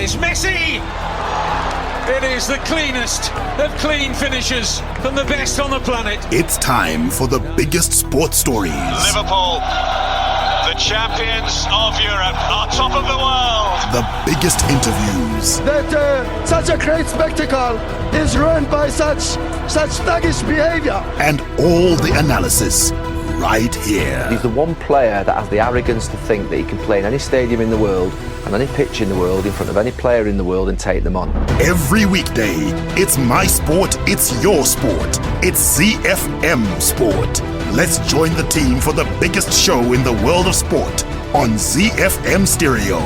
It's Messi! It is the cleanest of clean finishes from the best on the planet. It's time for the biggest sports stories. Liverpool, the champions of Europe, on top of the world. The biggest interviews. That such a great spectacle is ruined by such thuggish behavior. And all the analysis right here. He's the one player that has the arrogance to think that he can play in any stadium in the world and any pitch in the world in front of any player in the world and take them on. Every weekday, it's my sport, it's your sport. It's ZiFM Sport. Let's join the team for the biggest show in the world of sport on ZiFM Stereo.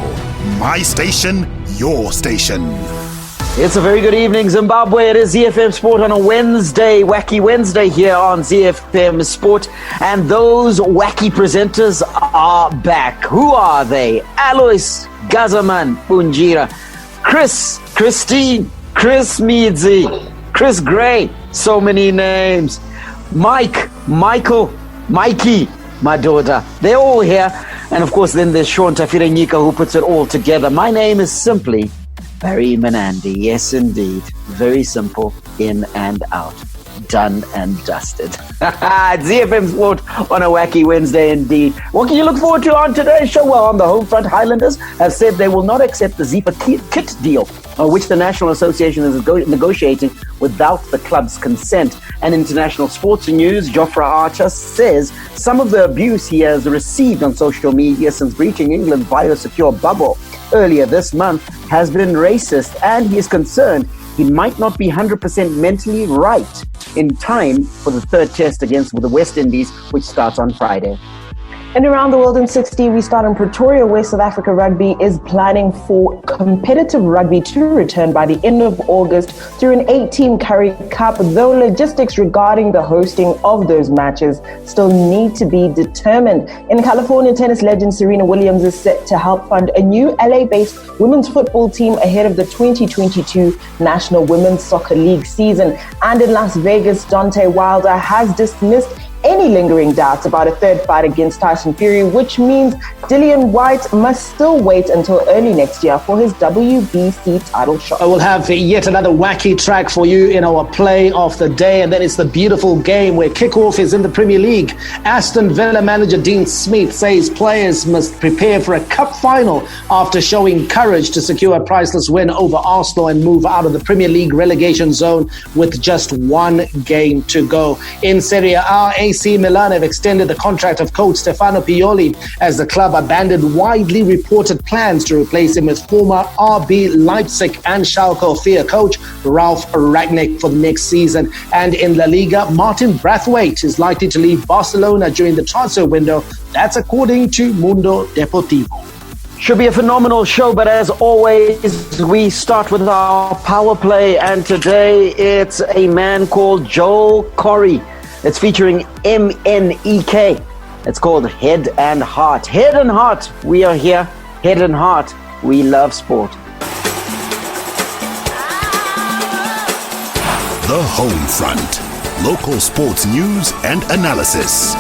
My station, your station. It's a very good evening, Zimbabwe. It is ZiFM Sport on a Wednesday, wacky Wednesday here on ZiFM Sport. And those wacky presenters are back. Who are they? Alois Gazaman Bunjira, Christine, Chris Midzi, Chris Gray, so many names. Michael, Mikey, my daughter. They're all here. And of course, then there's Sean Tafirenyika who puts it all together. My name is simply Barry Menandi. Yes, indeed. Very simple. In and out. Done and dusted. ZiFM Sport on a wacky Wednesday indeed. What can you look forward to on today's show? Well, on the home front, Highlanders have said they will not accept the ZIFA kit deal, which the National Association is negotiating without the club's consent. And international sports news, Jofra Archer says some of the abuse he has received on social media since breaching England's biosecure bubble earlier this month has been racist, and he is concerned he might not be 100% mentally right in time for the third test against the West Indies, which starts on Friday. And around the world in 60, we start in Pretoria, where South Africa Rugby is planning for competitive rugby to return by the end of August through an 8-team Currie Cup, though logistics regarding the hosting of those matches still need to be determined. In California, tennis legend Serena Williams is set to help fund a new LA-based women's football team ahead of the 2022 National Women's Soccer League season. And in Las Vegas, Deontay Wilder has dismissed any lingering doubts about a third fight against Tyson Fury, which means Dillian White must still wait until early next year for his WBC title shot. I will have yet another wacky track for you in our play of the day, and then it's the beautiful game where kickoff is in the Premier League. Aston Villa manager Dean Smith says players must prepare for a cup final after showing courage to secure a priceless win over Arsenal and move out of the Premier League relegation zone with just one game to go. In Serie A, AC Milan have extended the contract of coach Stefano Pioli as the club abandoned widely reported plans to replace him with former RB Leipzig and Schalke 04 coach Ralf Rangnick for the next season. And in La Liga, Martin Braithwaite is likely to leave Barcelona during the transfer window. That's according to Mundo Deportivo. Should be a phenomenal show, but as always, we start with our power play, and today it's a man called Joel Corey. It's featuring MNEK. It's called Head and Heart. Head and Heart, we are here. Head and Heart, we love sport. The Home Front. Local sports news and analysis.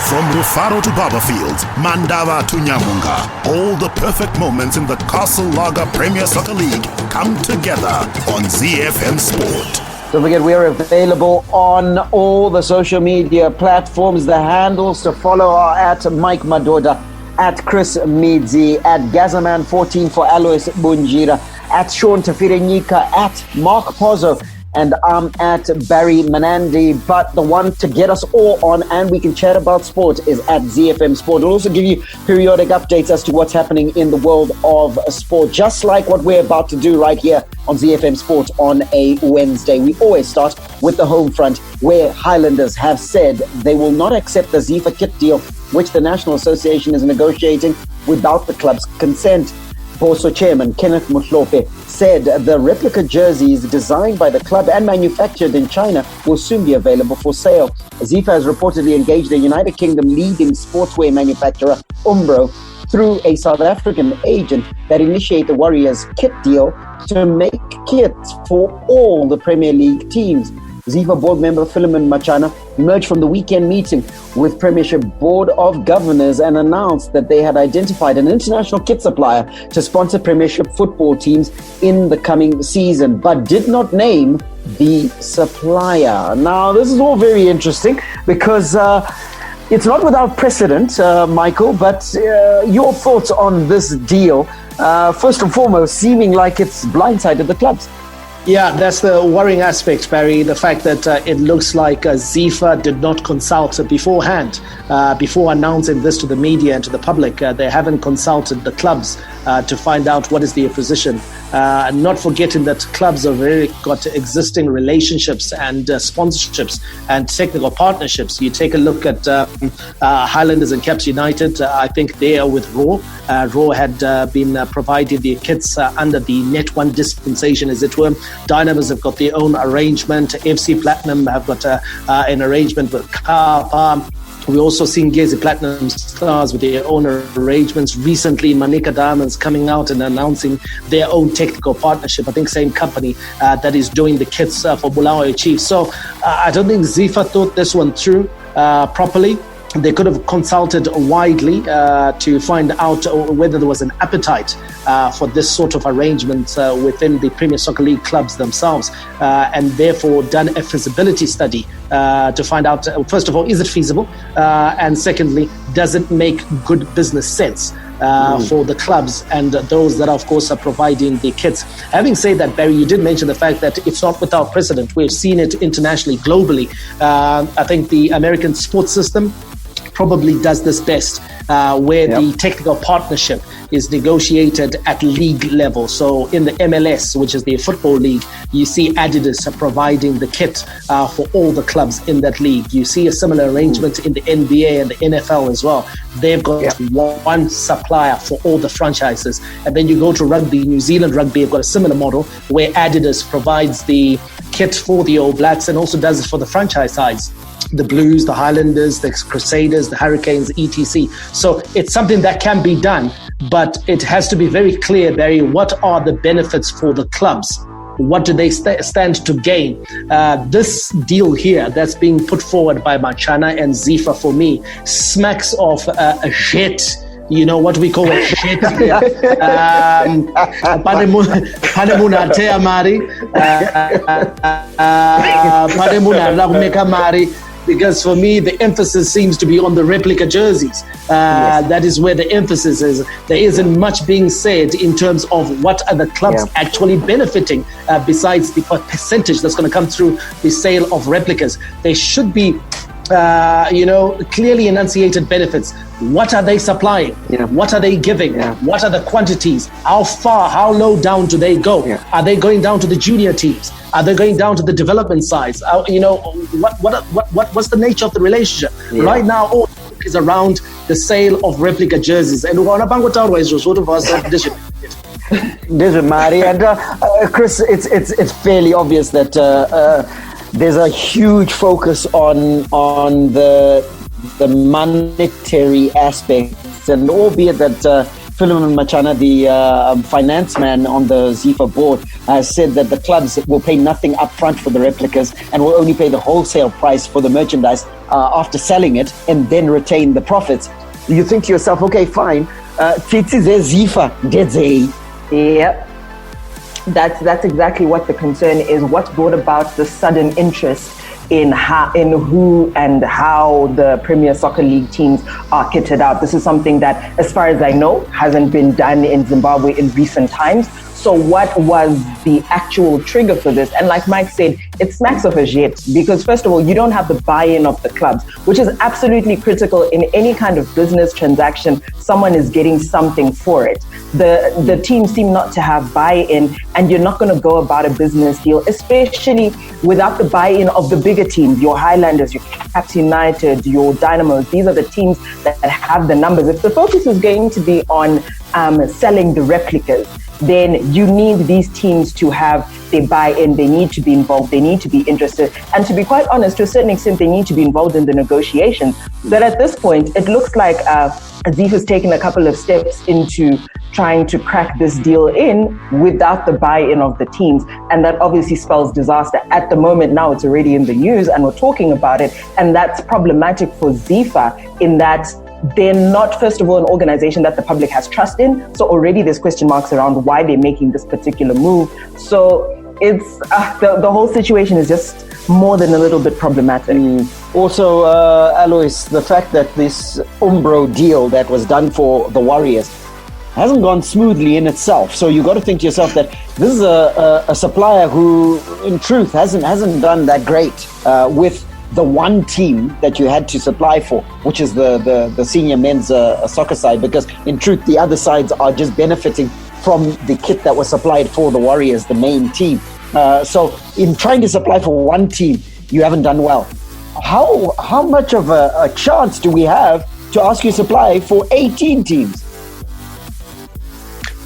From Rufaro to Barberfields, Mandava to Nyamunga, all the perfect moments in the Castle Lager Premier Soccer League come together on ZiFM Sport. Don't forget, we are available on all the social media platforms. The handles to follow are at Mike Madoda, at Chris Midzi, at Gazaman14 for Alois Bunjira, at Sean Tafirenyika, at Mark Pozzo, and I'm at Barry Menandi. But the one to get us all on and we can chat about sport is at ZiFM Sport. We'll also give you periodic updates as to what's happening in the world of sport, just like what we're about to do right here on ZiFM Sport on a Wednesday. We always start with the home front, where Highlanders have said they will not accept the ZIFA kit deal, which the National Association is negotiating without the club's consent. Boso chairman Kenneth Mutlope said the replica jerseys designed by the club and manufactured in China will soon be available for sale. ZIFA has reportedly engaged the United Kingdom leading sportswear manufacturer Umbro through a South African agent that initiated the Warriors kit deal to make kits for all the Premier League teams. ZIFA board member Philemon Machana emerged from the weekend meeting with Premiership Board of Governors and announced that they had identified an international kit supplier to sponsor Premiership football teams in the coming season, but did not name the supplier. Now, this is all very interesting because it's not without precedent, Michael, but your thoughts on this deal, first and foremost, seeming like it's blindsided the clubs. Yeah, that's the worrying aspect, Barry. The fact that it looks like ZIFA did not consult beforehand, before announcing this to the media and to the public. They haven't consulted the clubs to find out what is their position. Not forgetting that clubs have already got existing relationships and sponsorships and technical partnerships. You take a look at Highlanders and Caps United. I think they are with Raw. Raw had been providing the kits under the Net One dispensation, as it were. Dynamos have got their own arrangement. FC Platinum have got an arrangement with Kapa. We're also seeing Gezi Platinum Stars with their own arrangements. Recently, Manika Diamonds coming out and announcing their own technical partnership. I think same company that is doing the kits for Bulawayo Chiefs. So I don't think ZIFA thought this one through properly. They could have consulted widely to find out whether there was an appetite for this sort of arrangement within the Premier Soccer League clubs themselves, and therefore done a feasibility study to find out, first of all, is it feasible? And secondly, does it make good business sense for the clubs and those that, of course, are providing the kits? Having said that, Barry, you did mention the fact that it's not without precedent. We've seen it internationally, globally. I think the American sports system probably does this best, where the technical partnership is negotiated at league level. So in the MLS, which is the football league, you see Adidas providing the kit for all the clubs in that league. You see a similar arrangement in the NBA and the NFL as well. They've got one supplier for all the franchises. And then you go to rugby, New Zealand rugby have got a similar model where Adidas provides the kit for the All Blacks and also does it for the franchise sides. The Blues, the Highlanders, the Crusaders, the Hurricanes, etc. So it's something that can be done, but it has to be very clear, Barry, what are the benefits for the clubs? What do they stand to gain? This deal here that's being put forward by Machana and ZIFA, for me, smacks of a shit. You know what we call a shit. Because for me, the emphasis seems to be on the replica jerseys. That is where the emphasis is. There isn't much being said in terms of what are the clubs actually benefiting besides the percentage that's going to come through the sale of replicas. There should be clearly enunciated benefits. What are they supplying? What are they giving? What are the quantities? How far, how low down do they go? Are they going down to the junior teams? Are they going down to the development sides? What's the nature of the relationship? Right now, all is around the sale of replica jerseys. And Chris, it's fairly obvious that there's a huge focus on the monetary aspects, and albeit that Philemon Machana, the finance man on the ZIFA board, has said that the clubs will pay nothing up front for the replicas and will only pay the wholesale price for the merchandise after selling it and then retain the profits. You think to yourself, okay, fine, ZIFA. Yep. That's exactly what the concern is. What's brought about the sudden interest in who and how the Premier Soccer League teams are kitted out. This is something that, as far as I know, hasn't been done in Zimbabwe in recent times. So what was the actual trigger for this? And like Mike said, it smacks of a jet, because first of all, you don't have the buy-in of the clubs, which is absolutely critical in any kind of business transaction. Someone is getting something for it. The teams seem not to have buy-in, and you're not going to go about a business deal, especially without the buy-in of the bigger teams, your Highlanders, your Caps United, your Dynamos. These are the teams that have the numbers. If the focus is going to be on selling the replicas, then you need these teams to have their buy-in. They need to be involved. They need to be interested. And to be quite honest, to a certain extent, they need to be involved in the negotiations. But at this point, it looks like ZIFA's taken a couple of steps into trying to crack this deal in without the buy-in of the teams. And that obviously spells disaster. At the moment now, it's already in the news and we're talking about it. And that's problematic for ZIFA in that they're not, first of all, an organization that the public has trust in. So already there's question marks around why they're making this particular move. So it's the whole situation is just more than a little bit problematic. Also, Alois, the fact that this Umbro deal that was done for the Warriors hasn't gone smoothly in itself. So you got to think to yourself that this is a supplier who, in truth, hasn't done that great with the one team that you had to supply for, which is the senior men's soccer side, because in truth, the other sides are just benefiting from the kit that was supplied for the Warriors, the main team. So in trying to supply for one team, you haven't done well. How much of a chance do we have to ask you supply for 18 teams?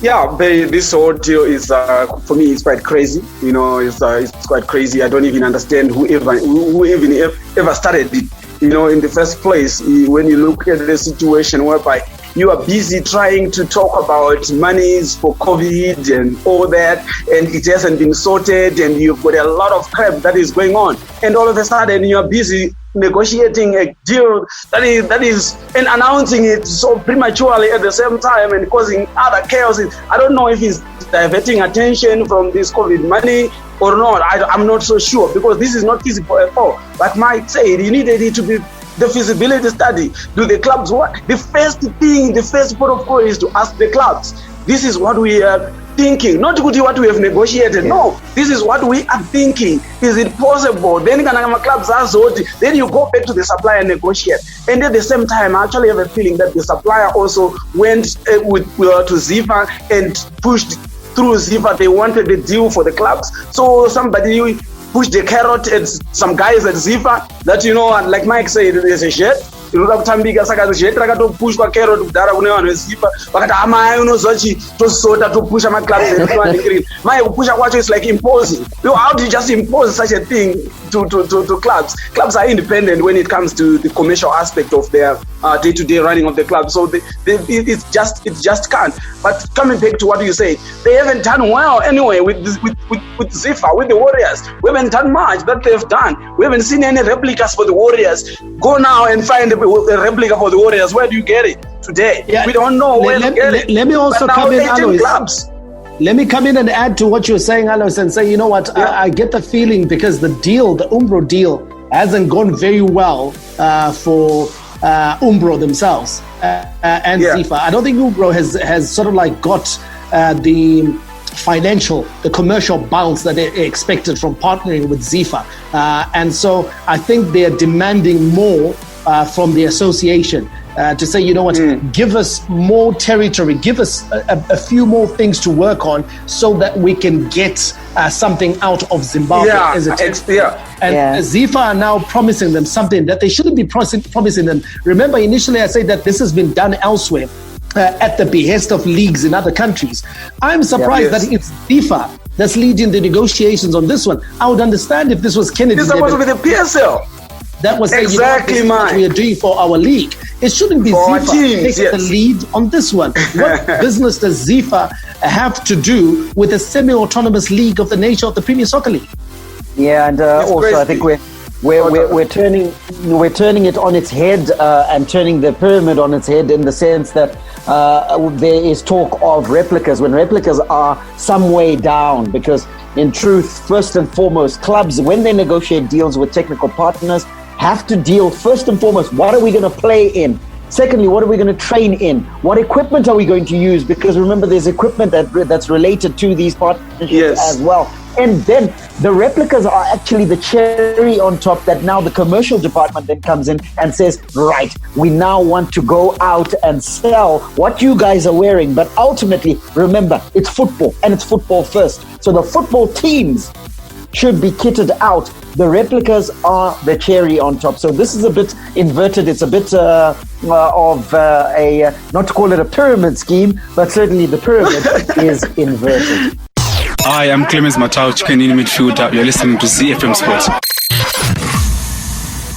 Yeah, this whole deal is, for me, it's quite crazy. You know, it's quite crazy. I don't even understand who ever started it. You know, in the first place, when you look at the situation whereby you are busy trying to talk about monies for COVID and all that, and it hasn't been sorted, and you've got a lot of crap that is going on, and all of a sudden you're busy negotiating a deal that is and announcing it so prematurely at the same time and causing other chaos. I don't know if he's diverting attention from this COVID money or not. I'm not so sure, because this is not feasible at all. Like Mike said, you needed it to be the feasibility study. Do the clubs what? The first port of call is to ask the clubs, this is what we are thinking, not what we have negotiated. No, this is what we are thinking. Is it possible? Then clubs are sorted. Then you go back to the supplier and negotiate. And at the same time, I actually have a feeling that the supplier also went to ZIFA and pushed through ZIFA. They wanted the deal for the clubs. So somebody pushed the carrot at some guys at ZIFA that, you know, like Mike said, there's a jet. Inoda kutambika saka jet rakatopushwa carrot kudhara kune vanhu veZIFA vakati amai unozochi tosota topusha maclubs and mai kupusha kwacho is like imposing. How do you just impose such a thing to clubs? Clubs are independent when it comes to the commercial aspect of their day-to-day running of the club. So it just can't. But coming back to what you said, they haven't done well anyway with ZIFA, with the Warriors. We haven't done much that they've done. We haven't seen any replicas for the Warriors. Go now and find a replica for the Warriors. Where do you get it today? Yeah. We don't know where to get it. Let me also come in, Alois. Let me come in and add to what you're saying, Alois, and say, you know what, I get the feeling, because the Umbro deal hasn't gone very well for Umbro themselves and ZIFA. I don't think Umbro has sort of like got the commercial bounce that they expected from partnering with ZIFA. And so I think they're demanding more from the association to say, you know what, give us more territory, give us a few more things to work on so that we can get something out of Zimbabwe. And ZIFA are now promising them something that they shouldn't be promising them. Remember, initially I said that this has been done elsewhere at the behest of leagues in other countries. I'm surprised that it's ZIFA that's leading the negotiations on this one. I would understand if this was Kennedy. This is supposed to be the PSL. That was exactly what we are doing for our league. It shouldn't be ZIFA taking the lead on this one. What business does ZIFA have to do with a semi-autonomous league of the nature of the Premier Soccer League? Yeah, and also crazy. I think we're turning it on its head and turning the pyramid on its head, in the sense that there is talk of replicas when replicas are some way down, because in truth, first and foremost, clubs, when they negotiate deals with technical partners, have to deal first and foremost, what are we going to play in? Secondly, what are we going to train in? What equipment are we going to use? Because remember, there's equipment that's related to these partnerships as well. And then the replicas are actually the cherry on top, that now the commercial department then comes in and says, right, we now want to go out and sell what you guys are wearing. But ultimately, remember, it's football, and it's football first. So the football teams should be kitted out. The replicas are the cherry on top. So this is a bit inverted. It's a bit of a, not to call it a pyramid scheme, but certainly the pyramid is inverted. Hi, I'm Clemens Matau, chicken in midfielder. You're listening to ZiFM Sport.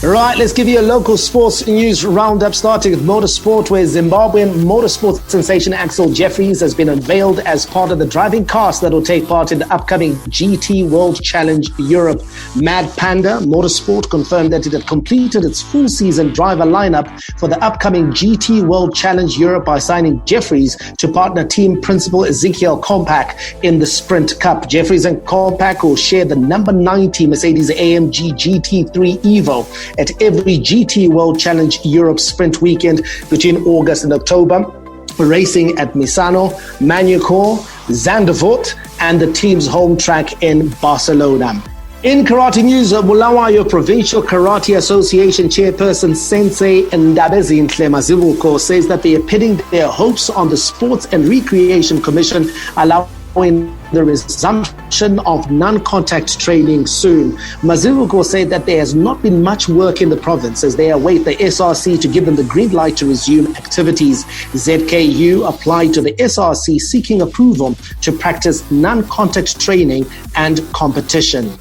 Right, let's give you a local sports news roundup, starting with motorsport, where Zimbabwean motorsport sensation Axel Jeffries has been unveiled as part of the driving cast that will take part in the upcoming GT World Challenge Europe. Mad Panda Motorsport confirmed that it had completed its full season driver lineup for the upcoming GT World Challenge Europe by signing Jeffries to partner team principal Ezekiel Kompak in the Sprint Cup. Jeffries and Kompak will share the number 90 Mercedes-AMG GT3 Evo at every GT World Challenge Europe Sprint weekend between August and October, racing at Misano, Manucor, Zandvoort, and the team's home track in Barcelona. In karate news, Bulawayo Provincial Karate Association chairperson Sensei Ndabezinhle Mazibuko says that they are pinning their hopes on the Sports and Recreation Commission allowing the resumption of non-contact training soon. Mazibuko said that there has not been much work in the province as they await the SRC to give them the green light to resume activities. ZKU applied to the SRC seeking approval to practice non-contact training and competition.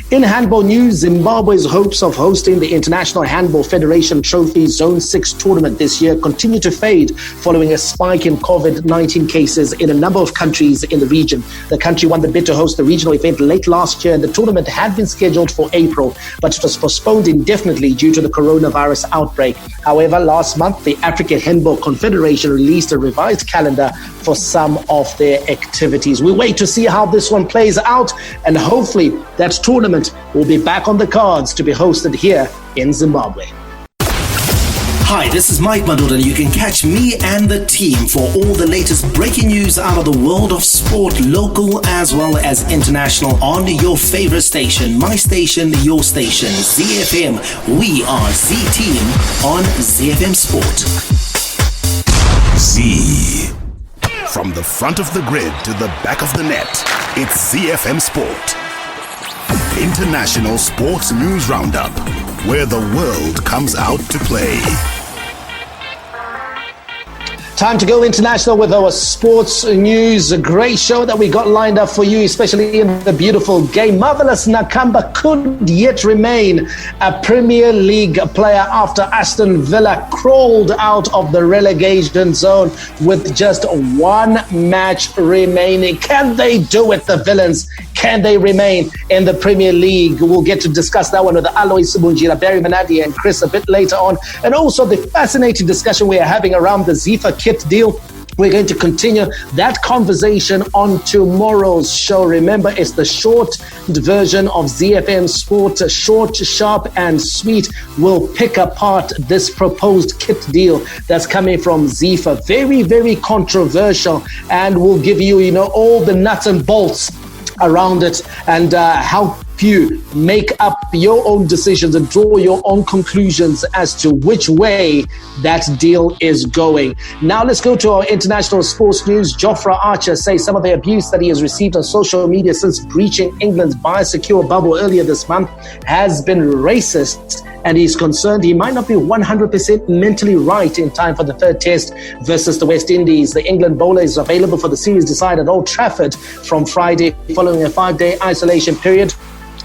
In handball news, Zimbabwe's hopes of hosting the International Handball Federation Trophy Zone 6 tournament this year continue to fade following a spike in COVID-19 cases in a number of countries in the region. The country won the bid to host the regional event late last year, and the tournament had been scheduled for April, but it was postponed indefinitely due to the coronavirus outbreak. However, last month, the African Handball Confederation released a revised calendar for some of their activities. We wait to see how this one plays out, and hopefully that tournament will be back on the cards to be hosted here in Zimbabwe. Hi, this is Mike Madoda, and you can catch me and the team for all the latest breaking news out of the world of sport, local as well as international, on your favorite station, my station, your station, ZiFM. We are Z-Team on ZiFM Sport. Z. From the front of the grid to the back of the net, it's ZiFM Sport. International Sports News Roundup, where the world comes out to play. Time to go international with our sports news. A great show that we got lined up for you, especially in the beautiful game. Marvelous Nakamba could yet remain a Premier League player after Aston Villa crawled out of the relegation zone with just one match remaining. Can they do it, the villains? Can they remain in the Premier League? We'll get to discuss that one with Alois Subunjira, Barry Manadi, and Chris a bit later on. And also the fascinating discussion we are having around the ZIFA kit deal. We're going to continue that conversation on tomorrow's show. Remember, it's the short version of ZiFM Sport, short, sharp, and sweet. We'll pick apart this proposed kit deal that's coming from ZIFA. Very, very controversial, and we'll give you, all the nuts and bolts around it and help you make up your own decisions and draw your own conclusions as to which way that deal is going. Now let's go to our international sports news. Jofra Archer says some of the abuse that he has received on social media since breaching England's biosecure bubble earlier this month has been racist, and he's concerned he might not be 100% mentally right in time for the third test versus the West Indies. The England bowler is available for the series decided at Old Trafford from Friday following a 5-day isolation period,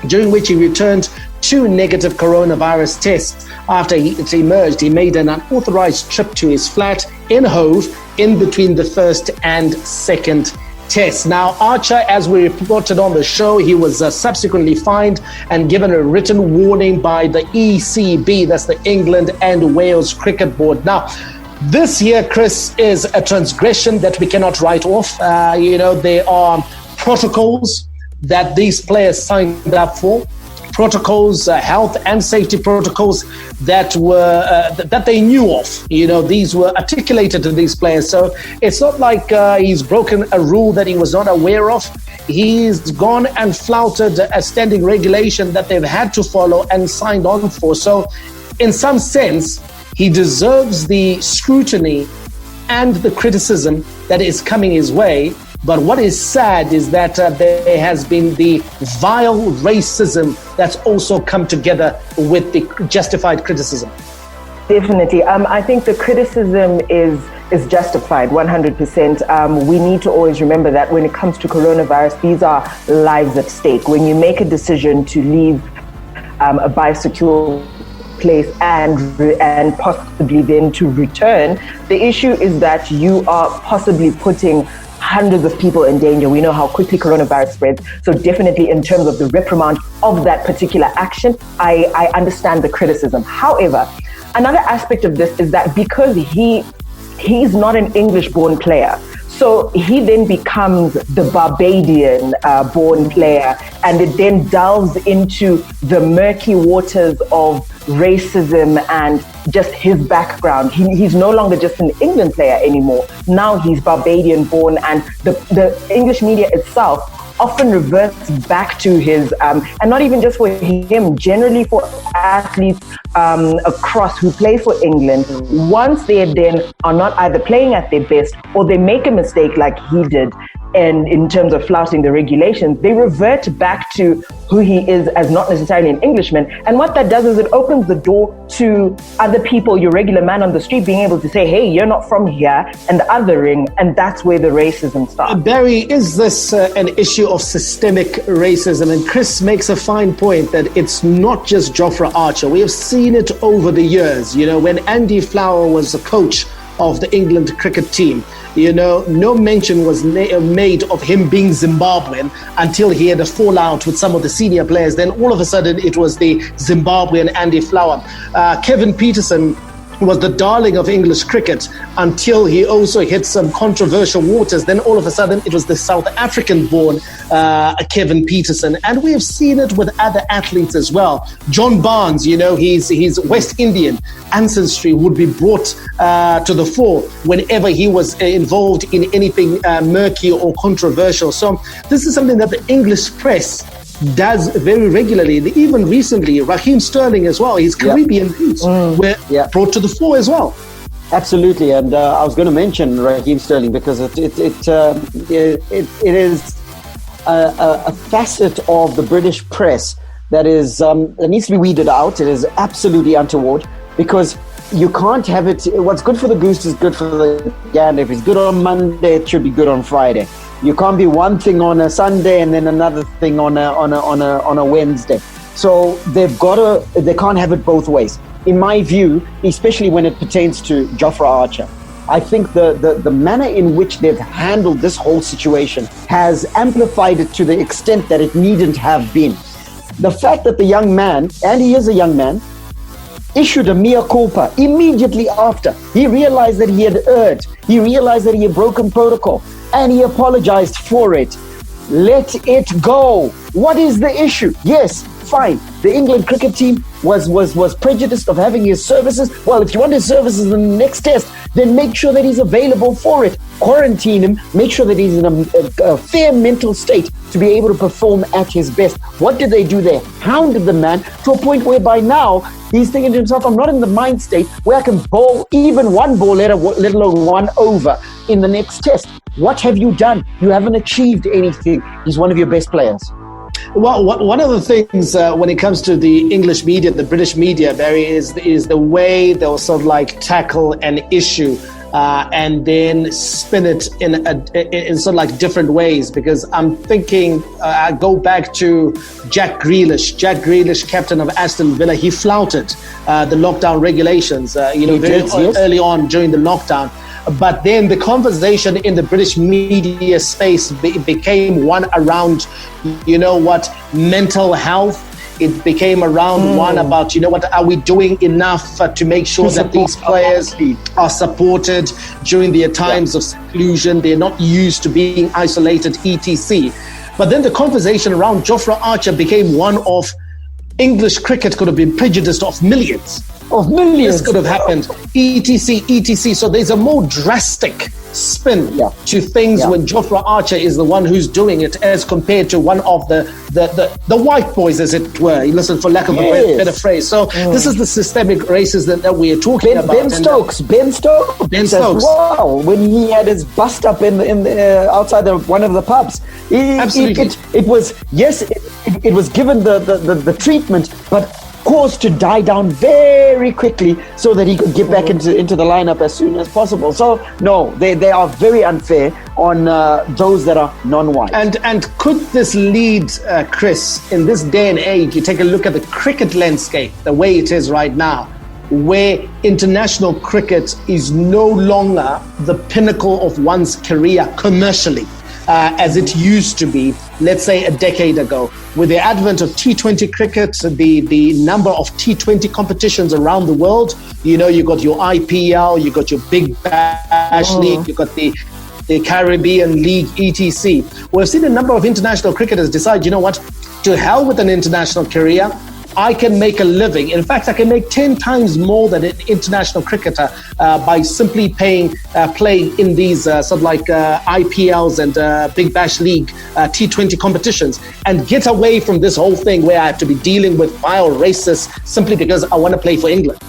during which he returned 2 negative coronavirus tests. After it emerged, he made an unauthorized trip to his flat in Hove in between the first and second tests. Now, Archer, as we reported on the show, he was subsequently fined and given a written warning by the ECB, that's the England and Wales Cricket Board. Now, this here, Chris, is a transgression that we cannot write off. There are protocols that these players signed up for, protocols, health and safety protocols that were that they knew of. These were articulated to these players. So it's not like he's broken a rule that he was not aware of. He's gone and flouted a standing regulation that they've had to follow and signed on for. So in some sense, he deserves the scrutiny and the criticism that is coming his way. But what is sad is that there has been the vile racism that's also come together with the justified criticism. Definitely. I think the criticism is justified 100%. We need to always remember that when it comes to coronavirus, these are lives at stake. When you make a decision to leave a biosecure place and possibly then to return. The issue is that you are possibly putting hundreds of people in danger. We know how quickly coronavirus spreads. So definitely in terms of the reprimand of that particular action, I understand the criticism. However, another aspect of this is that because he's not an English-born player, so he then becomes the Barbadian-born player, and it then delves into the murky waters of racism and just his background. He's no longer just an England player anymore. Now he's Barbadian-born, and the English media itself often reverts back to his, and not even just for him, generally for athletes across who play for England, once they then are not either playing at their best or they make a mistake like he did, and in terms of flouting the regulations, they revert back to who he is as not necessarily an Englishman. And what that does is it opens the door to other people, your regular man on the street, being able to say, hey, you're not from here, and othering, and that's where the racism starts. Barry, is this an issue of systemic racism? And Chris makes a fine point that it's not just Jofra Archer. We have seen it over the years. You know, when Andy Flower was the coach of the England cricket team, you know, no mention was made of him being Zimbabwean until he had a fallout with some of the senior players. Then all of a sudden it was the Zimbabwean Andy Flower. Kevin Peterson was the darling of English cricket until he also hit some controversial waters. Then all of a sudden it was the South African-born Kevin Peterson. And we have seen it with other athletes as well. John Barnes, you know, his West Indian ancestry would be brought to the fore whenever he was involved in anything murky or controversial. So this is something that the English press does very regularly. Even recently, Raheem Sterling as well, his Caribbean roots were brought to the fore as well. Absolutely, and I was going to mention Raheem Sterling because it is a facet of the British press that needs to be weeded out. It is absolutely untoward because you can't have it. What's good for the goose is good for the gander. If it's good on Monday, it should be good on Friday. You can't be one thing on a Sunday and then another thing on a Wednesday. So they can't have it both ways. In my view, especially when it pertains to Jofra Archer, I think the manner in which they've handled this whole situation has amplified it to the extent that it needn't have been. The fact that the young man, and he is a young man, issued a mea culpa immediately after. He realized that he had erred. He realized that he had broken protocol. And he apologized for it. Let it go. What is the issue? Yes, fine. The England cricket team was prejudiced of having his services. Well, if you want his services in the next test, then make sure that he's available for it. Quarantine him. Make sure that he's in a fair mental state to be able to perform at his best. What did they do there? Hounded the man to a point where by now he's thinking to himself, I'm not in the mind state where I can bowl even one ball, let alone one over in the next test. What have you done? You haven't achieved anything. He's one of your best players. Well, one of the things when it comes to the English media, the British media, Barry, is the way they'll sort of like tackle an issue and then spin it in sort of like different ways. Because I'm thinking, I go back to Jack Grealish, captain of Aston Villa. He flouted the lockdown regulations, very early on during the lockdown. But then the conversation in the British media space became one around, mental health. It became around one about, are we doing enough to make sure that these players are supported during their times of seclusion? They're not used to being isolated, etc. But then the conversation around Jofra Archer became one of English cricket could have been prejudiced of millions. This could have happened, etc. So there's a more drastic spin to things when Jofra Archer is the one who's doing it, as compared to one of the white boys, as it were. Listen, for lack of a better phrase. So this is the systemic racism that we are talking about. Ben Stokes. Wow, when he had his bust up in the outside one of the pubs, it was given the treatment, but caused to die down very quickly so that he could get back into the lineup as soon as possible. So no, they are very unfair on those that are non-white. And could this lead, Chris, in this day and age, you take a look at the cricket landscape, the way it is right now, where international cricket is no longer the pinnacle of one's career commercially, as it used to be, let's say a decade ago. With the advent of T20 cricket, the number of T20 competitions around the world, you got your IPL, you got your Big Bash League, you got the Caribbean League, etc. We've seen a number of international cricketers decide, you know what, to hell with an international career, I can make a living. In fact, I can make 10 times more than an international cricketer by simply playing in these sort of like IPLs and Big Bash League T20 competitions, and get away from this whole thing where I have to be dealing with vile racists simply because I want to play for England.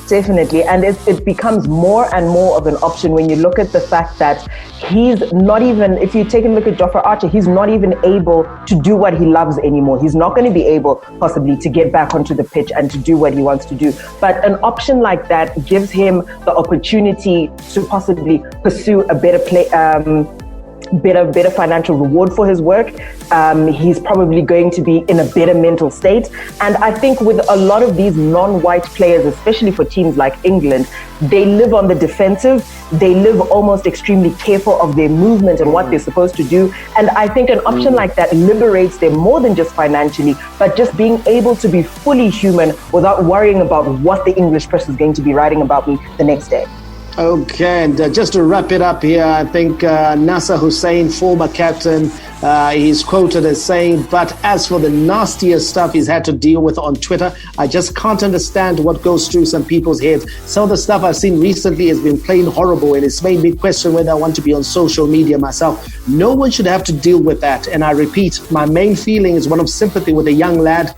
Definitely, and it becomes more and more of an option when you look at the fact that he's not even, if you take a look at Jofra Archer, he's not even able to do what he loves anymore. He's not going to be able possibly to get back onto the pitch and to do what he wants to do. But an option like that gives him the opportunity to possibly pursue a better better financial reward for his work. He's probably going to be in a better mental state. And I think with a lot of these non-white players, especially for teams like England, they live on the defensive. They live almost extremely careful of their movement and what they're supposed to do. And I think an option like that liberates them more than just financially, but just being able to be fully human without worrying about what the English press is going to be writing about me the next day. Okay, and just to wrap it up here, I think Nasser Hussain, former captain, he's quoted as saying, but as for the nastier stuff he's had to deal with on Twitter, I just can't understand what goes through some people's heads. Some of the stuff I've seen recently has been plain horrible, and it's made me question whether I want to be on social media myself. No one should have to deal with that. And I repeat, my main feeling is one of sympathy with a young lad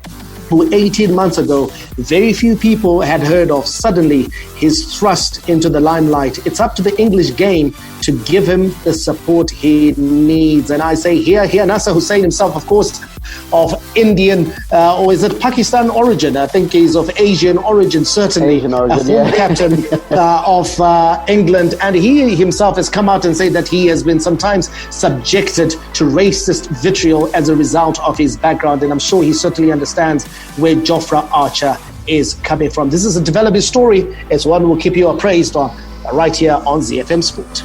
who 18 months ago, very few people had heard of. Suddenly, his thrust into the limelight. It's up to the English game to give him the support he needs. And I say here, Nasser Hussain himself, of course, of Indian, or is it Pakistan origin? I think he's of Asian origin, certainly. Asian origin, a former captain of England. And he himself has come out and said that he has been sometimes subjected to racist vitriol as a result of his background. And I'm sure he certainly understands where Jofra Archer is coming from. This is a developing story. It's one we'll keep you appraised on right here on ZiFM Sport.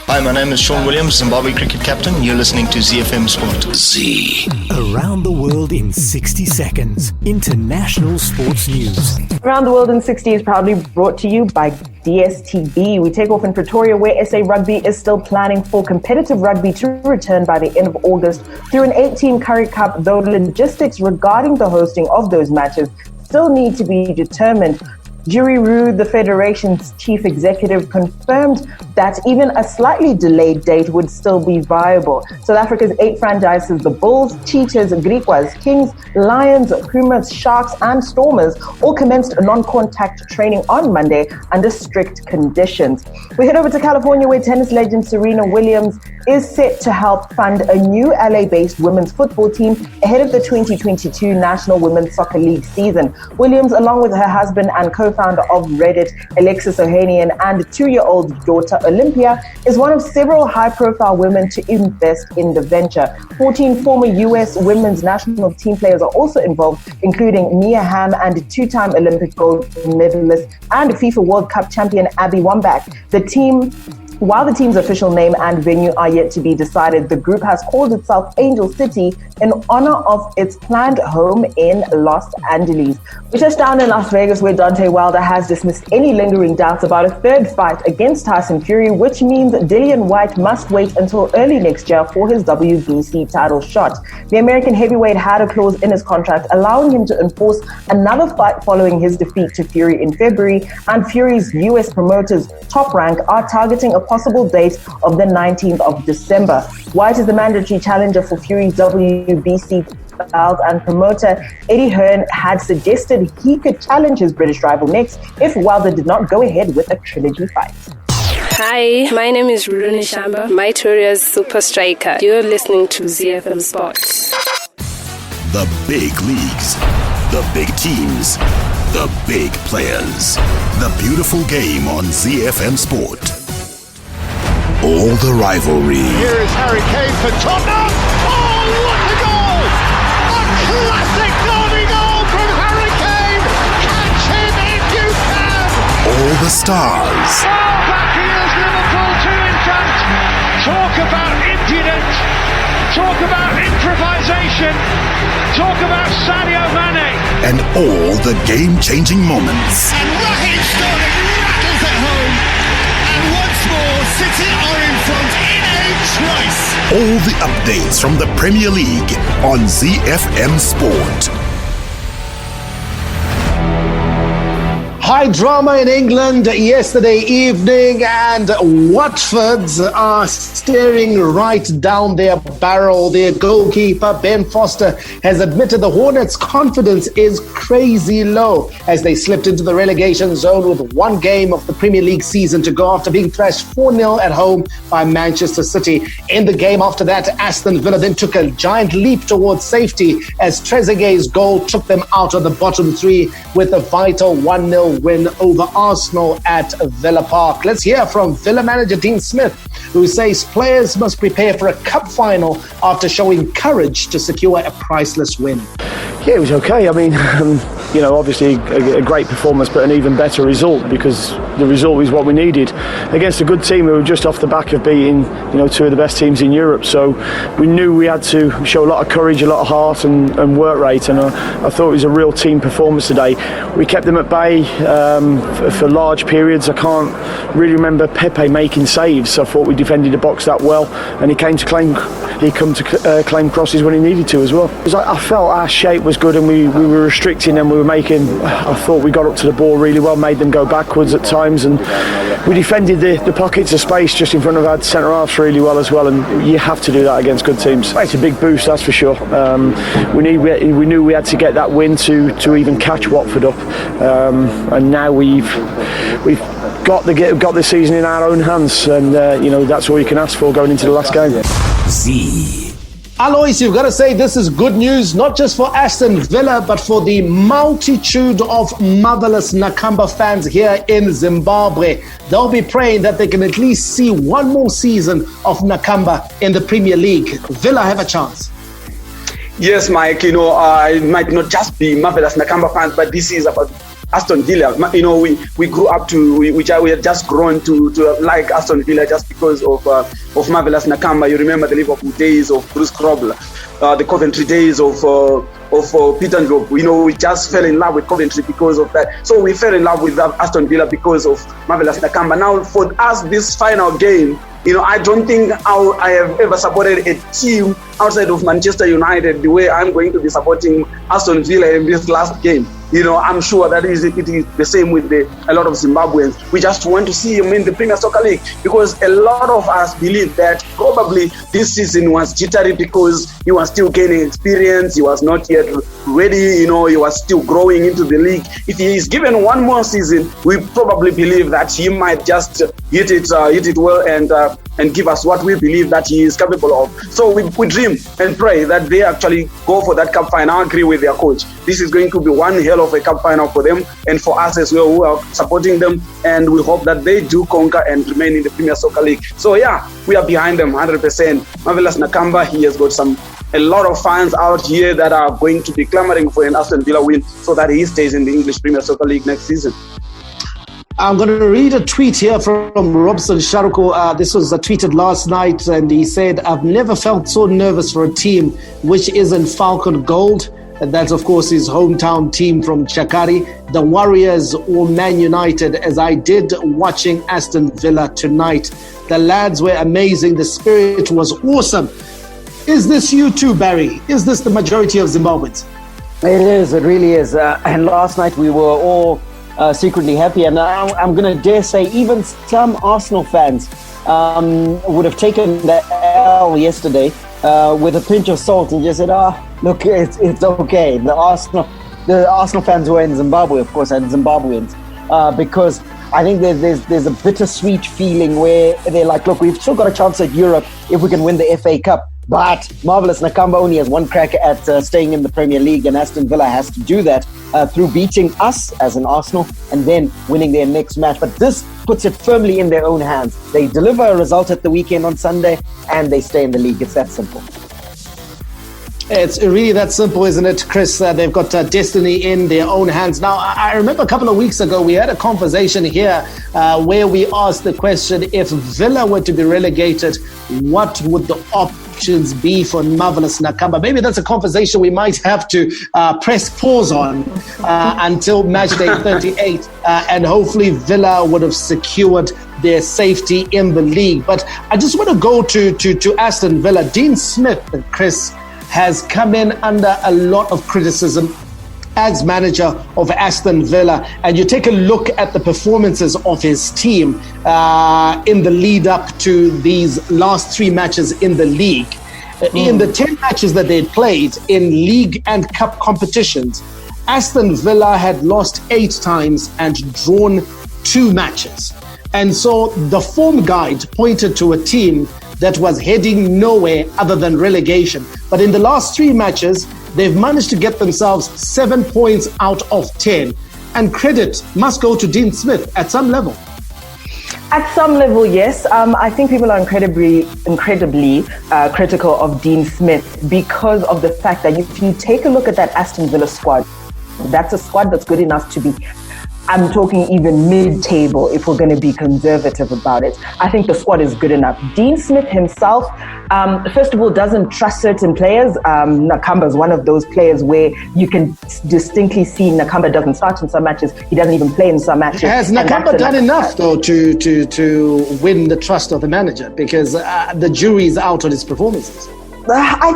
Hi, my name is Sean Williams, Zimbabwe cricket captain. You're listening to ZiFM Sport. Z. Around the world in 60 seconds. International sports news. Around the World in 60 is proudly brought to you by DSTV. We take off in Pretoria, where SA Rugby is still planning for competitive rugby to return by the end of August through an 8-team Currie Cup, though logistics regarding the hosting of those matches still need to be determined. Jury Rue, the Federation's chief executive, confirmed that even a slightly delayed date would still be viable. South Africa's 8 franchises, the Bulls, Cheetahs, Griquas, Kings, Lions, Pumas, Sharks and Stormers, all commenced non-contact training on Monday under strict conditions. We head over to California, where tennis legend Serena Williams is set to help fund a new LA-based women's football team ahead of the 2022 National Women's Soccer League season. Williams, along with her husband and co-founder of Reddit, Alexis Ohanian, and 2-year-old daughter Olympia, is one of several high-profile women to invest in the venture. 14 former U.S. women's national team players are also involved, including Mia Hamm and 2-time Olympic gold medalist and FIFA World Cup champion Abby Wambach. While the team's official name and venue are yet to be decided, the group has called itself Angel City in honor of its planned home in Los Angeles. We touched down in Las Vegas, where Deontay Wilder has dismissed any lingering doubts about a third fight against Tyson Fury, which means Dillian White must wait until early next year for his WBC title shot. The American heavyweight had a clause in his contract allowing him to enforce another fight following his defeat to Fury in February, and Fury's US promoters Top Rank are targeting a possible date of the 19th of December. White is the mandatory challenger for Fury's WBC belt, and promoter Eddie Hearn had suggested he could challenge his British rival next if Wilder did not go ahead with a trilogy fight. Hi, my name is Rudoni Shamba, Mytoria's super striker. You're listening to ZiFM Sport. The big leagues, The big teams, the big players. The beautiful game on ZiFM Sport. All the rivalry. Here is Harry Kane for Tottenham. Oh, what a goal! A classic derby goal from Harry Kane. Catch him if you can. All the stars. Oh, back here's Liverpool 2 in front. Talk about impudent. Talk about improvisation. Talk about Sadio Mane. And all the game-changing moments. And Raheem Sterling rattles it home. And once more, City are in front in a trice. All the updates from the Premier League on ZiFM Sport. High drama in England yesterday evening, and Watford are staring right down their barrel. Their goalkeeper, Ben Foster, has admitted the Hornets' confidence is crazy low as they slipped into the relegation zone with one game of the Premier League season to go after being thrashed 4-0 at home by Manchester City. In the game after that, Aston Villa then took a giant leap towards safety as Trezeguet's goal took them out of the bottom three with a vital 1-0 win over Arsenal at Villa Park. Let's hear from Villa manager Dean Smith, who says players must prepare for a cup final after showing courage to secure a priceless win. Yeah, it was okay. I mean, obviously a great performance, but an even better result because the result is what we needed against a good team who were just off the back of beating, two of the best teams in Europe. So we knew we had to show a lot of courage, a lot of heart and work rate, and I thought it was a real team performance today. We kept them at bay for large periods. I can't really remember Pepe making saves. So I thought we defended the box that well, and he came to claim crosses when he needed to as well. I felt our shape was good, and we were restricting them. I thought we got up to the ball really well, made them go backwards at times, and we defended the pockets of space just in front of our centre halves really well as well, and you have to do that against good teams. It's a big boost, that's for sure. We knew we had to get that win to even catch Watford up, and now we've got the season in our own hands, and that's all you can ask for going into the last game. Alois, you've got to say this is good news, not just for Aston Villa, but for the multitude of motherless Nakamba fans here in Zimbabwe. They'll be praying that they can at least see one more season of Nakamba in the Premier League. Villa have a chance. Yes, Mike, it might not just be marvelous Nakamba fans, but this is about Aston Villa. We grew up we had just grown to like Aston Villa just because of marvelous Nakamba. You remember the Liverpool days of Bruce Krobler, the Coventry days of Peter Ndlovu. We just fell in love with Coventry because of that. So we fell in love with Aston Villa because of marvelous Nakamba. Now for us, this final game, I don't think I have ever supported a team outside of Manchester United the way I'm going to be supporting Aston Villa in this last game. I'm sure that it is the same with a lot of Zimbabweans. We just want to see him in the Premier Soccer League because a lot of us believe that probably this season was jittery because he was still gaining experience. He was not yet ready. He was still growing into the league. If he is given one more season, we probably believe that he might just hit it well and give us what we believe that he is capable of. So we dream and pray that they actually go for that cup final. I agree with their coach. This is going to be one hell of a cup final for them and for us as well who are supporting them, and we hope that they do conquer and remain in the Premier Soccer League. So yeah, we are behind them 100%. Marvelous Nakamba, he has got a lot of fans out here that are going to be clamoring for an Aston Villa win so that he stays in the English Premier Soccer League next season. I'm going to read a tweet here from Robson Sharuko. This was tweeted last night, and he said, "I've never felt so nervous for a team which isn't Falcon Gold." And that's, of course, his hometown team from Chakari, the Warriors or Man United, as I did watching Aston Villa tonight. The lads were amazing. The spirit was awesome. Is this you too, Barry? Is this the majority of Zimbabweans? It is. It really is. And last night we were all secretly happy, and I'm going to dare say even some Arsenal fans would have taken the L yesterday with a pinch of salt and just said, look, it's okay. The Arsenal fans were in Zimbabwe, of course, and Zimbabweans, because I think there's a bittersweet feeling where they're like, look, we've still got a chance at Europe if we can win the FA Cup. But Marvelous Nakamba only has one crack at staying in the Premier League, and Aston Villa has to do that through beating us as an Arsenal and then winning their next match. But this puts it firmly in their own hands. They deliver a result at the weekend on Sunday and they stay in the league. It's that simple. It's really that simple, isn't it, Chris? They've got destiny in their own hands. Now, I remember a couple of weeks ago, we had a conversation here where we asked the question, if Villa were to be relegated, what would the options be for Marvelous Nakamba? Maybe that's a conversation we might have to press pause on until match day 38, and hopefully Villa would have secured their safety in the league. But I just want to go to Aston Villa. Dean Smith, Chris, has come in under a lot of criticism as manager of Aston Villa, and you take a look at the performances of his team in the lead up to these last 3 matches in the league. In the 10 matches that they played in league and cup competitions, Aston Villa had lost 8 times and drawn 2 matches. And so the form guide pointed to a team that was heading nowhere other than relegation. But in the last 3 matches, they've managed to get themselves 7 points out of 10. And credit must go to Dean Smith at some level. At some level, yes. I think people are incredibly critical of Dean Smith because of the fact that if you take a look at that Aston Villa squad, that's a squad that's good enough to be, I'm talking even mid-table if we're going to be conservative about it. I think the squad is good enough. Dean Smith himself, first of all, doesn't trust certain players. Nakamba is one of those players where you can distinctly see Nakamba doesn't start in some matches. He doesn't even play in some matches. Has Nakamba done enough, though, to win the trust of the manager? Because the jury is out on his performances. I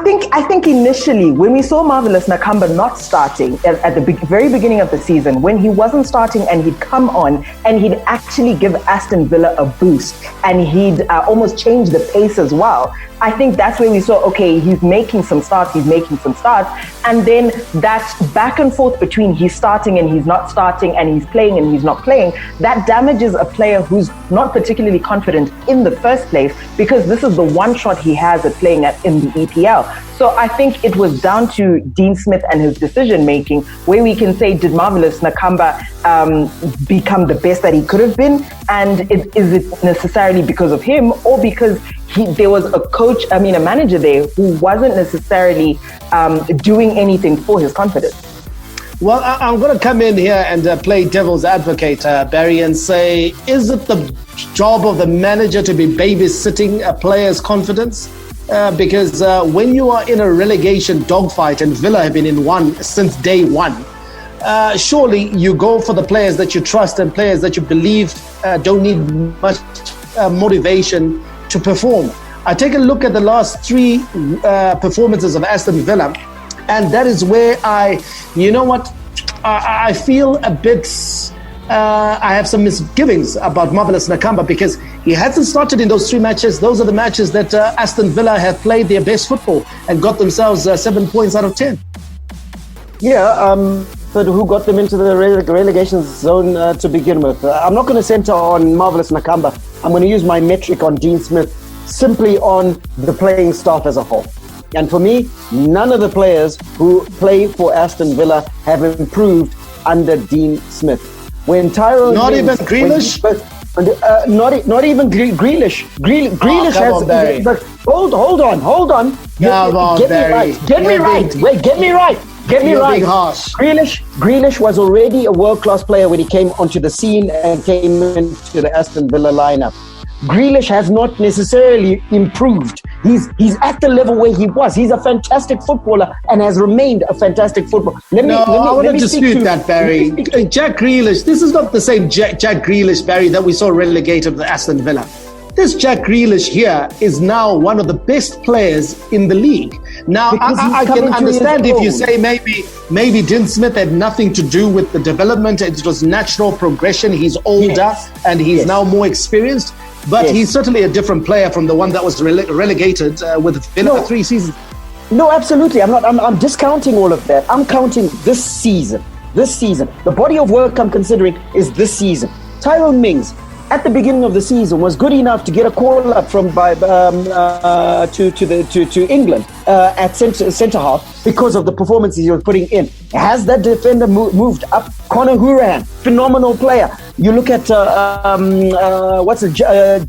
think initially when we saw Marvelous Nakamba not starting at the very beginning of the season, when he wasn't starting and he'd come on and he'd actually give Aston Villa a boost and he'd almost change the pace as well. I think that's where we saw, okay, he's making some starts. And then that back and forth between he's starting and he's not starting and he's playing and he's not playing, that damages a player who's not particularly confident in the first place, because this is the one shot he has at playing in the EPL. So I think it was down to Dean Smith and his decision making, where we can say, did Marvelous Nakamba become the best that he could have been? And is it necessarily because of him, or because there was a manager there who wasn't necessarily doing anything for his confidence? Well, I'm going to come in here and play devil's advocate, Barry, and say, is it the job of the manager to be babysitting a player's confidence? Because when you are in a relegation dogfight, and Villa have been in one since day one, surely you go for the players that you trust and players that you believe don't need much motivation to perform. I take a look at the last 3 performances of Aston Villa, and that is where I feel a bit, I have some misgivings about Marvelous Nakamba, because he hasn't started in those 3 matches. Those are the matches that Aston Villa have played their best football and got themselves 7 points out of 10. Yeah, but who got them into the relegation zone to begin with? I'm not going to center on Marvelous Nakamba. I'm going to use my metric on Dean Smith simply on the playing staff as a whole. And for me, none of the players who play for Aston Villa have improved under Dean Smith. When Tyrone not even Grealish? Not even Grealish. Grealish has... Barry. But hold on. Get me right. Being harsh. Grealish was already a world-class player when he came onto the scene and came into the Aston Villa lineup. Grealish has not necessarily improved. He's at the level where he was. He's a fantastic footballer and has remained a fantastic footballer. I want to dispute that, Barry. Jack Grealish, this is not the same Jack Grealish, Barry, that we saw relegated to Aston Villa. This Jack Grealish here is now one of the best players in the league. Now, I can understand if you say maybe Dean Smith had nothing to do with the development. It was natural progression. He's older and he's now more experienced. But he's certainly a different player from the one that was relegated with Villa 3 seasons. No, absolutely. I'm discounting all of that. I'm counting this season. The body of work I'm considering is this season. Tyrone Mings, at the beginning of the season was good enough to get a call up from to England at centre half because of the performances he was putting in. Has that defender moved up? Conor Hourihane, phenomenal player. You look at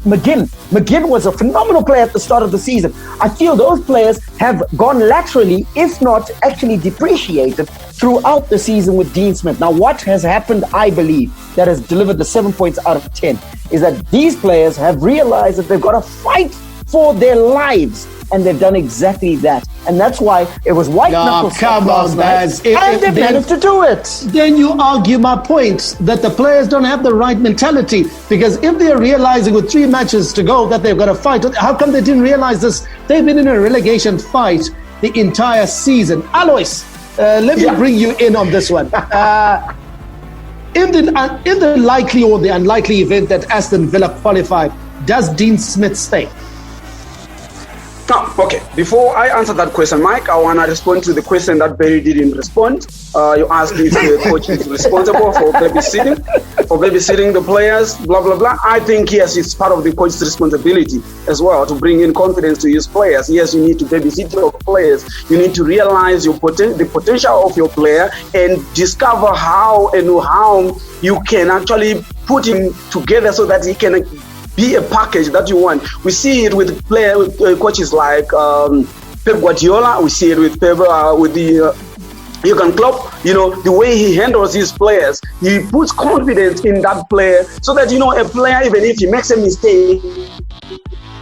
McGinn. McGinn was a phenomenal player at the start of the season. I feel those players have gone laterally, if not actually depreciated, throughout the season with Dean Smith. Now, what has happened, I believe, that has delivered the 7 points out of 10 is that these players have realized that they've got to fight for their lives, and they've done exactly that. And that's why it was white knuckles last night, and they managed to do it. Then you argue my point that the players don't have the right mentality, because if they're realizing with 3 matches to go that they've got to fight, how come they didn't realize this? They've been in a relegation fight the entire season. Alois, let me bring you in on this one. In the likely or the unlikely event that Aston Villa qualified, does Dean Smith stay? Now, okay, before I answer that question, Mike, I want to respond to the question that Barry didn't respond. You asked if the coach is responsible for babysitting the players, blah, blah, blah. I think, yes, it's part of the coach's responsibility as well to bring in confidence to his players. Yes, you need to babysit your players. You need to realize the potential of your player and discover how you can actually put him together so that he can be a package that you want. We see it with coaches like Pep Guardiola. We see it with Jurgen Klopp. You know, the way he handles his players, he puts confidence in that player so that, you know, a player, even if he makes a mistake,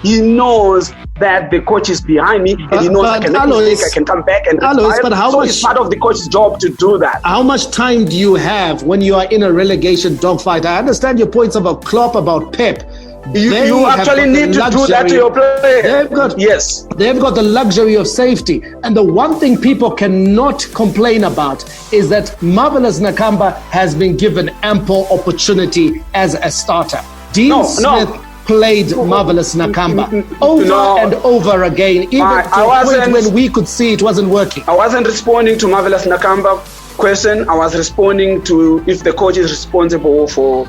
he knows that the coach is behind me, and he knows I can make a mistake, I can come back and it's part of the coach's job to do that. How much time do you have when you are in a relegation dogfight? I understand your points about Klopp, about Pep. You actually need to do that to your players. They've got the luxury of safety. And the one thing people cannot complain about is that Marvelous Nakamba has been given ample opportunity as a starter. Dean Smith played Marvelous Nakamba over and over again, even to a point when we could see it wasn't working. I wasn't responding to Marvelous Nakamba question. I was responding to if the coach is responsible for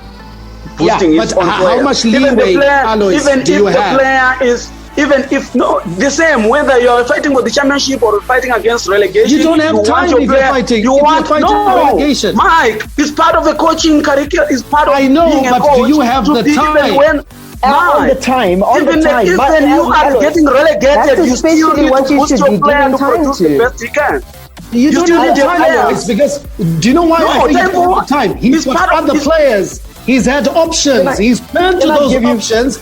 boosting his own players. How much leeway, Alois, do you have? The same, whether you're fighting for the championship or fighting against relegation. You don't have time if you're fighting. Relegation. Mike, it's part of the coaching curriculum. It's part of being a coach. Do you have the time? Even if you are getting relegated, you still need to boost your player to produce the best he can. You don't have time. It's because, do you know why I think you don't have time? He's got other players. He's had options. He's turned to those options,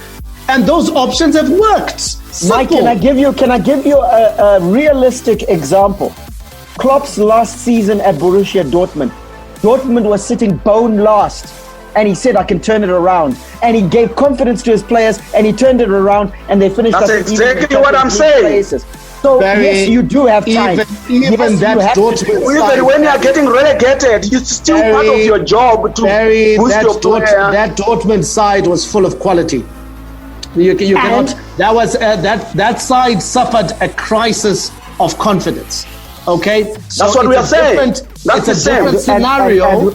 and those options have worked. Simple. Mike, can I give you a realistic example? Klopp's last season at Borussia Dortmund. Dortmund was sitting bone last, and he said, I can turn it around. And he gave confidence to his players, and he turned it around, and they finished. That's exactly what I'm saying. So yes, you do have time. Even when you are getting relegated, it's still part of your job to boost your player. That Dortmund side was full of quality. You cannot. That side suffered a crisis of confidence. Okay, that's what we are saying. That's it's a different scenario.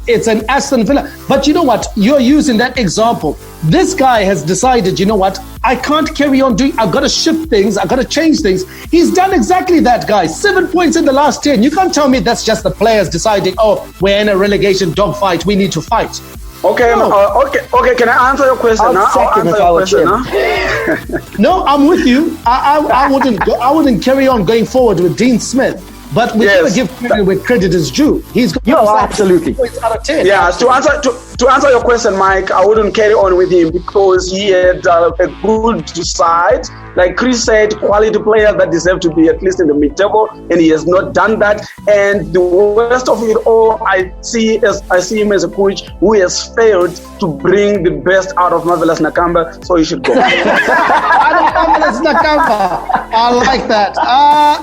It's an Aston Villa. But you know what? You're using that example. This guy has decided, you know what? I can't carry on doing. I've got to shift things. I've got to change things. He's done exactly that, guys. 7 points in the last 10. You can't tell me that's just the players deciding, oh, we're in a relegation dogfight. We need to fight. Okay, okay. Can I answer your question now? I'll answer your question now. No, I'm with you. I wouldn't carry on going forward with Dean Smith. But we gotta give credit where credit is due. He's got absolutely points out of 10. Yeah, to answer your question, Mike, I wouldn't carry on with him because he had a good side. Like Chris said, quality players that deserve to be at least in the mid-table, and he has not done that. And the worst of it all, I see him as a coach who has failed to bring the best out of Marvelous Nakamba, so he should go. Marvelous Nakamba, I like that.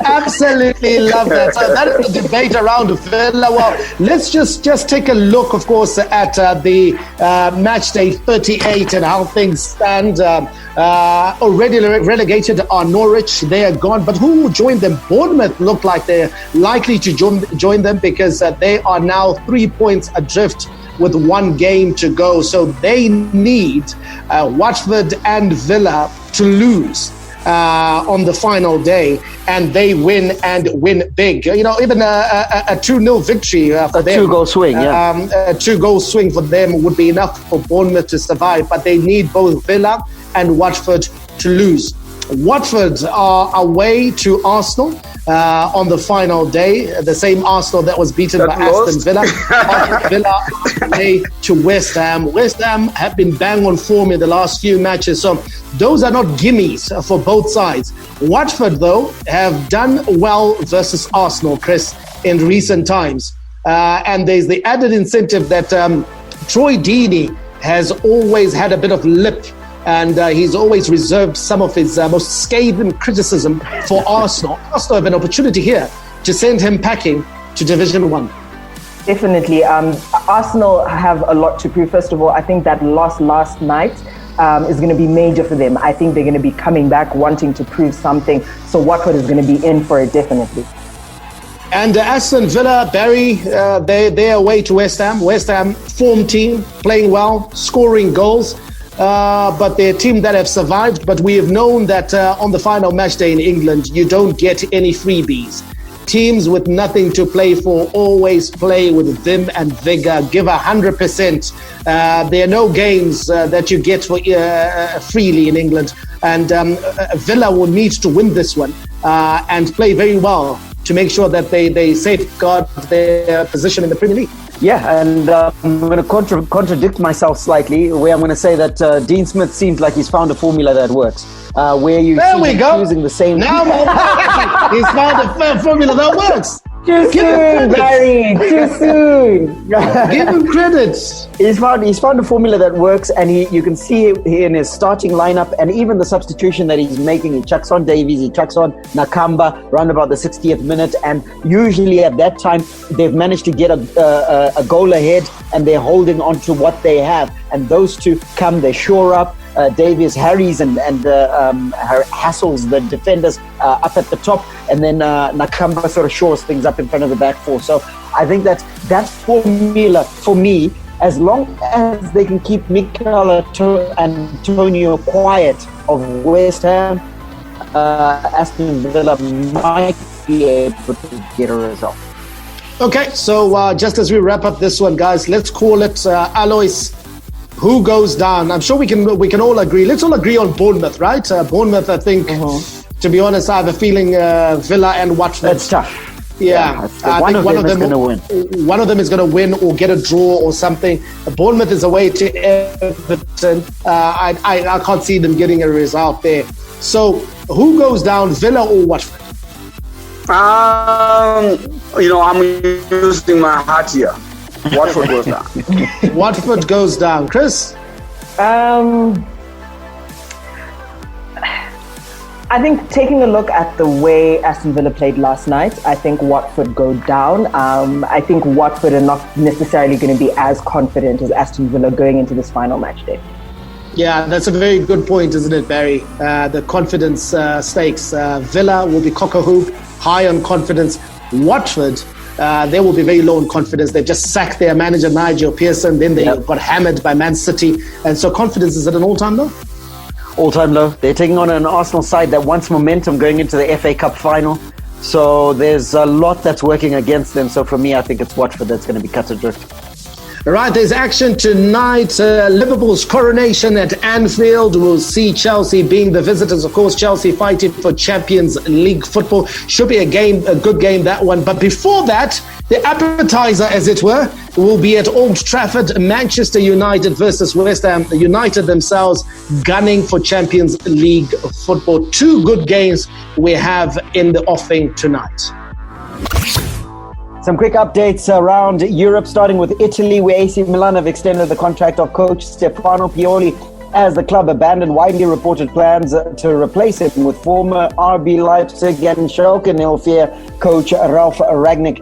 Absolutely love that. So that is the debate around Villa. Well, let's just take a look, of course, at the match day 38 and how things stand. Already relegated are Norwich. They are gone. But who will join them? Bournemouth look like they're likely to join them because they are now 3 points adrift with one game to go. So they need Watford and Villa to lose on the final day, and they win and win big. You know, even a 2-0 victory for them. A 2-goal swing, yeah. A 2-goal swing for them would be enough for Bournemouth to survive, but they need both Villa and Watford to lose. Watford are away to Arsenal on the final day, the same Arsenal that was beaten by Aston Villa. Aston Villa away to West Ham. West Ham have been bang on form in the last few matches, so those are not gimmies for both sides. Watford, though, have done well versus Arsenal, Chris, in recent times. And there's the added incentive that Troy Deeney has always had a bit of lip, and he's always reserved some of his most scathing criticism for Arsenal. Arsenal have an opportunity here to send him packing to Division 1. Definitely. Arsenal have a lot to prove. First of all, I think that loss last night is going to be major for them. I think they're going to be coming back wanting to prove something. So Watford is going to be in for it, definitely. And Aston Villa, Barry, they're away to West Ham. West Ham, form team, playing well, scoring goals. But they're a team that have survived. But we have known that on the final match day in England, you don't get any freebies. Teams with nothing to play for always play with vim and vigor, give 100%. There are no games that you get for freely in England. And Villa will need to win this one and play very well to make sure that they safeguard their position in the Premier League. Yeah, and I'm going to contradict myself slightly, where I'm going to say that Dean Smith seems like he's found a formula that works. Where you using the same. Now he's found a formula that works. Too soon, Barry. Too soon. Give him credit. He's found a formula that works, and you can see in his starting lineup, and even the substitution that he's making. He chucks on Davies, he chucks on Nakamba round about the 60th minute, and usually at that time they've managed to get a goal ahead, and they're holding on to what they have. And those two come, they shore up. Davies harries and hassles the defenders up at the top, and then Nakamba sort of shores things up in front of the back four. So I think that formula for me, as long as they can keep Mikel Antonio quiet of West Ham, Aston Villa might be able to get a result. Okay, so just as we wrap up this one, guys, let's call it Alois. Who goes down? I'm sure we can all agree. Let's all agree on Bournemouth, right? Bournemouth, I think, to be honest, I have a feeling Villa and Watford. That's tough. Yeah. One of them is going to win. One of them is going to win or get a draw or something. Bournemouth is away to Everton. I can't see them getting a result there. So who goes down, Villa or Watford? I'm using my heart here. Watford goes down. Watford goes down. Chris? I think taking a look at the way Aston Villa played last night, I think Watford go down. I think Watford are not necessarily going to be as confident as Aston Villa going into this final match day. Yeah, that's a very good point, isn't it, Barry? The confidence stakes. Villa will be cock-a-hoop, high on confidence. Watford, they will be very low in confidence. They've just sacked their manager, Nigel Pearson. Then they got hammered by Man City. And so confidence is at an all-time low? All-time low. They're taking on an Arsenal side that wants momentum going into the FA Cup final. So there's a lot that's working against them. So for me, I think it's Watford that's going to be cut adrift. Right, there's action tonight. Liverpool's coronation at Anfield. We'll see Chelsea being the visitors. Of course, Chelsea fighting for Champions League football. Should be a good game, that one. But before that, the appetizer, as it were, will be at Old Trafford. Manchester United versus West Ham. United themselves gunning for Champions League football. Two good games we have in the offing tonight. Some quick updates around Europe, starting with Italy, where AC Milan have extended the contract of coach Stefano Pioli as the club abandoned widely reported plans to replace him with former RB Leipzig and Schalke 04 coach Ralf Rangnick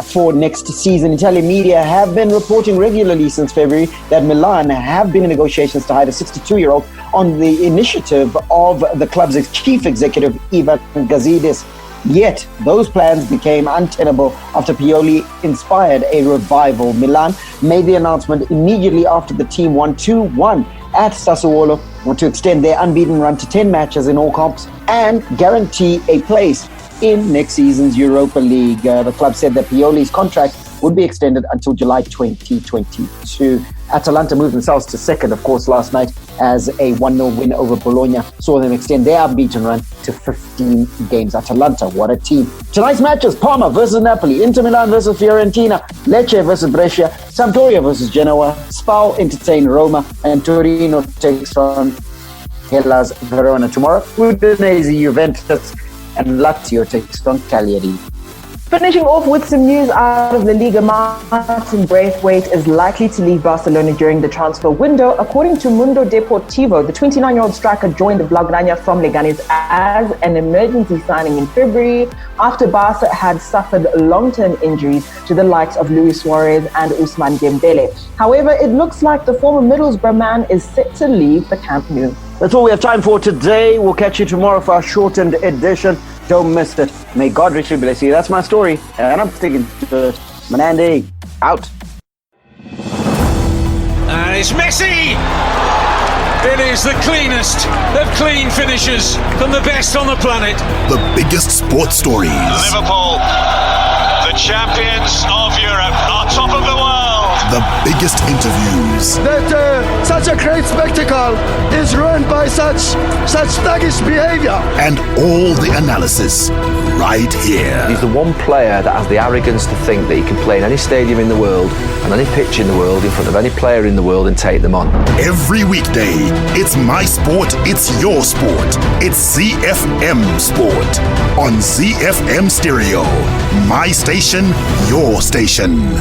for next season. Italian media have been reporting regularly since February that Milan have been in negotiations to hire the 62-year-old on the initiative of the club's chief executive, Ivan Gazidis. Yet, those plans became untenable after Pioli inspired a revival. Milan made the announcement immediately after the team won 2-1 at Sassuolo to extend their unbeaten run to 10 matches in all comps and guarantee a place in next season's Europa League. The club said that Pioli's contract would be extended until July 2022. Atalanta moved themselves to second, of course, last night as a 1-0 win over Bologna saw them extend their unbeaten run to 15 games. Atalanta, what a team. Tonight's matches: Parma versus Napoli, Inter Milan versus Fiorentina, Lecce versus Brescia, Sampdoria versus Genoa, Spal entertain Roma, and Torino takes on Hellas Verona. Tomorrow, Udinese, Juventus, and Lazio takes on Cagliari. Finishing off with some news out of La Liga, Martin Braithwaite is likely to leave Barcelona during the transfer window. According to Mundo Deportivo, the 29-year-old striker joined the Blaugrana from Leganes as an emergency signing in February after Barca had suffered long-term injuries to the likes of Luis Suarez and Ousmane Dembele. However, it looks like the former Middlesbrough man is set to leave the Camp Nou. That's all we have time for today. We'll catch you tomorrow for our shortened edition. Don't miss it. May God richly bless you. That's my story, and I'm sticking to it. Manandi, out. And it's Messi! It is the cleanest of clean finishes from the best on the planet. The biggest sports stories. Liverpool, the champions of Europe, are top of the world. The biggest interviews. That such a great spectacle is ruined by such thuggish behavior. And all the analysis right here. He's the one player that has the arrogance to think that he can play in any stadium in the world and any pitch in the world in front of any player in the world and take them on. Every weekday, it's my sport, it's your sport. It's ZiFM Sport on ZiFM Stereo. My station, your station.